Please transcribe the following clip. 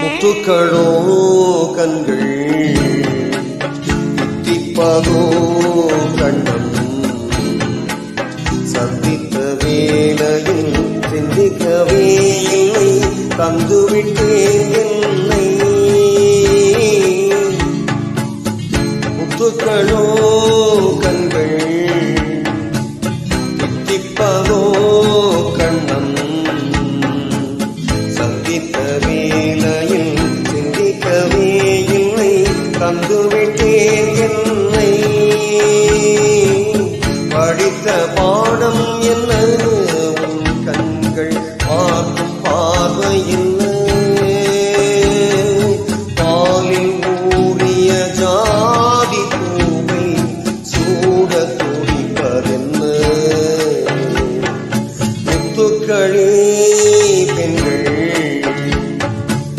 முத்துக்களோ கண்கள் தித்திப்பதோ கண்ணம் சந்தித்த வேளையில் சிந்திக்கவே இல்லை தந்துவிட்டேன் என்னை முத்துக்களோ கண்கள் தித்திப்பதோ கண்ணம் சந்தித்த வேளையில் சிந்திக்கவே இல்லை தந்துவிட்டேன் என்னை படித்த பாடம்